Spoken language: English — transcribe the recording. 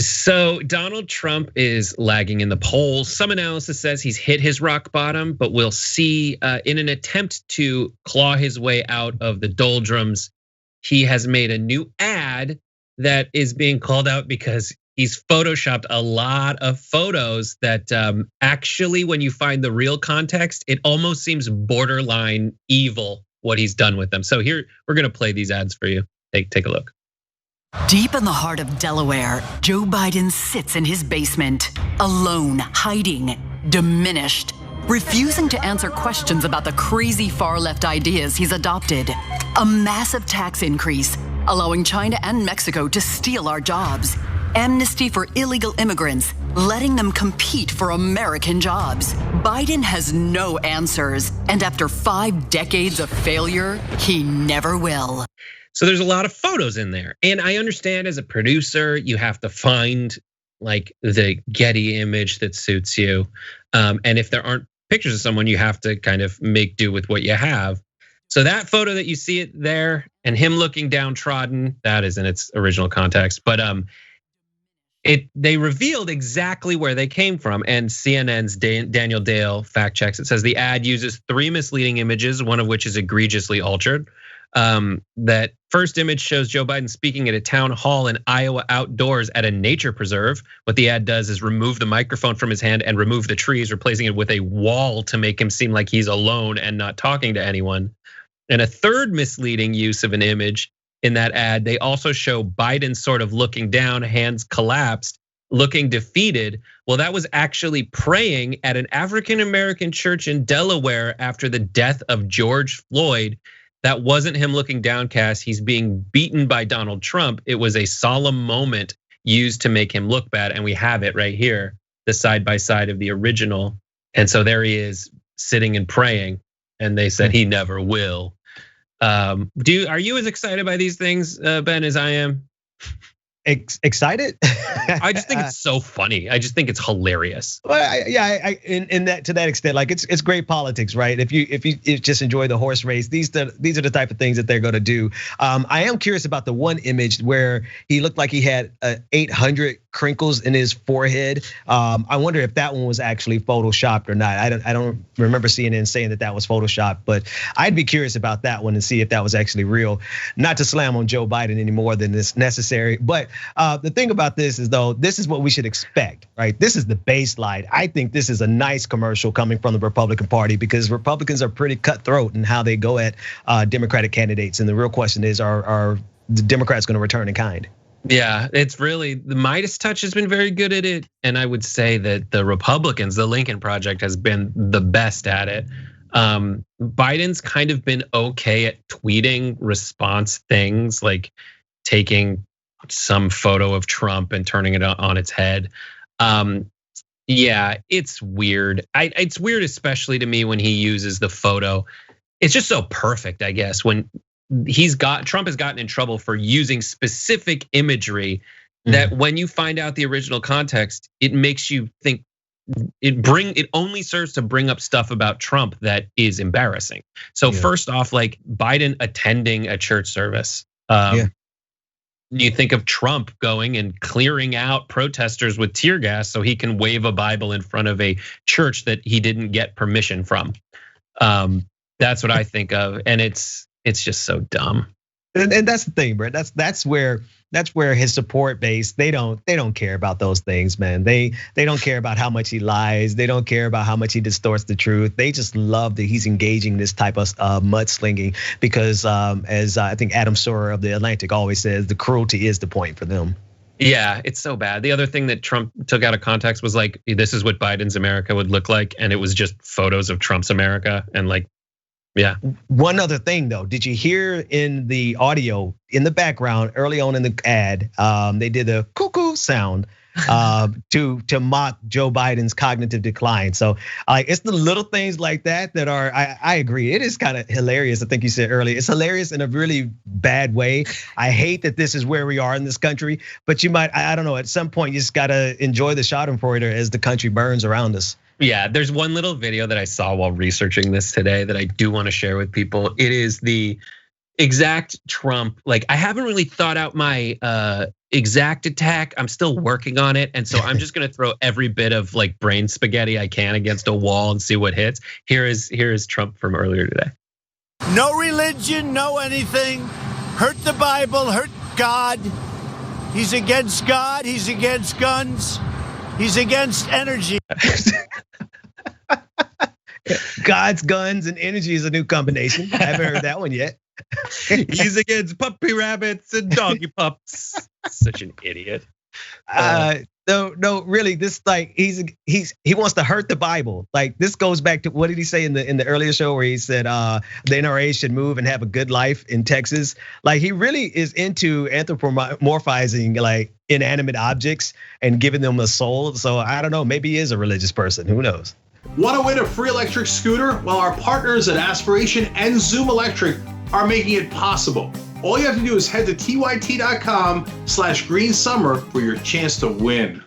So Donald Trump is lagging in the polls. Some analysis says he's hit his rock bottom, but we'll see. In an attempt to claw his way out of the doldrums, he has made a new ad that is being called out because he's photoshopped a lot of photos that actually, when you find the real context, it almost seems borderline evil what he's done with them. So here, we're gonna play these ads for you. Take a look. Deep in the heart of Delaware, Joe Biden sits in his basement, alone, hiding, diminished, refusing to answer questions about the crazy far-left ideas he's adopted. A massive tax increase, allowing China and Mexico to steal our jobs. Amnesty for illegal immigrants, letting them compete for American jobs. Biden has no answers, and after 5 decades of failure, he never will. So there's a lot of photos in there. And I understand as a producer, you have to find like the Getty image that suits you. And if there aren't pictures of someone, you have to kind of make do with what you have. So that photo that you see it there and him looking downtrodden, that is in its original context. But they revealed exactly where they came from, and CNN's Daniel Dale fact checks. It says the ad uses 3 misleading images, one of which is egregiously altered. That first image shows Joe Biden speaking at a town hall in Iowa outdoors at a nature preserve. What the ad does is remove the microphone from his hand and remove the trees, replacing it with a wall to make him seem like he's alone and not talking to anyone. And a third misleading use of an image in that ad, they also show Biden sort of looking down, hands collapsed, looking defeated. Well, that was actually praying at an African-American church in Delaware after the death of George Floyd. That wasn't him looking downcast. He's being beaten by Donald Trump. It was a solemn moment used to make him look bad. And we have it right here, the side by side of the original. And so there he is sitting and praying. And they said he never will. Are you as excited by these things, Ben, as I am? Excited? I just think it's so funny. I just think it's hilarious. Well, in that to that extent, like it's great politics, right? If you just enjoy the horse race, these are the type of things that they're going to do. I am curious about the one image where he looked like he had 800 crinkles in his forehead. I wonder if that one was actually photoshopped or not. I don't remember CNN saying that was photoshopped, but I'd be curious about that one and see if that was actually real. Not to slam on Joe Biden any more than is necessary, but the thing about this is though, this is what we should expect, right? This is the baseline. I think this is a nice commercial coming from the Republican Party because Republicans are pretty cutthroat in how they go at Democratic candidates. And the real question is, are the Democrats gonna return in kind? Yeah, it's really, the Midas touch has been very good at it. And I would say that the Republicans, the Lincoln Project has been the best at it. Biden's kind of been okay at tweeting response things, like taking some photo of Trump and turning it on its head. Yeah, it's weird. It's weird, especially to me when he uses the photo. It's just so perfect, I guess, when Trump has gotten in trouble for using specific imagery that when you find out the original context, it makes you think it only serves to bring up stuff about Trump that is embarrassing. So first off, like Biden attending a church service. You think of Trump going and clearing out protesters with tear gas so he can wave a Bible in front of a church that he didn't get permission from. That's what I think of, and it's just so dumb. And that's the thing, Brett. That's where his support base, they don't care about those things, man. They don't care about how much he lies. They don't care about how much he distorts the truth. They just love that he's engaging this type of mudslinging because, as I think Adam Sorer of the Atlantic always says, the cruelty is the point for them. Yeah, it's so bad. The other thing that Trump took out of context was like, this is what Biden's America would look like, and it was just photos of Trump's America, and like, yeah. One other thing though, did you hear in the audio in the background early on in the ad, they did the cuckoo sound to mock Joe Biden's cognitive decline. So it's the little things like that are, I agree, it is kind of hilarious. I think you said earlier, it's hilarious in a really bad way. I hate that this is where we are in this country, but you might, I don't know, at some point you just gotta enjoy the schadenfreude as the country burns around us. Yeah, there's one little video that I saw while researching this today that I do want to share with people. It is exact Trump. Like, I haven't really thought out my exact attack. I'm still working on it. And so I'm just gonna throw every bit of like brain spaghetti I can against a wall and see what hits. Here is Trump from earlier today. No religion, no anything. Hurt the Bible, hurt God. He's against God, he's against guns, he's against energy. God's guns and energy is a new combination. I haven't heard that one yet. He's against puppy rabbits and doggy pups. Such an idiot. No, really, this like he wants to hurt the Bible. Like, this goes back to, what did he say in the earlier show where he said the NRA should move and have a good life in Texas? Like, he really is into anthropomorphizing like inanimate objects and giving them a soul. So I don't know, maybe he is a religious person. Who knows? Want to win a free electric scooter? Well, our partners at Aspiration and Zoom Electric are making it possible. All you have to do is head to tyt.com/greensummer for your chance to win.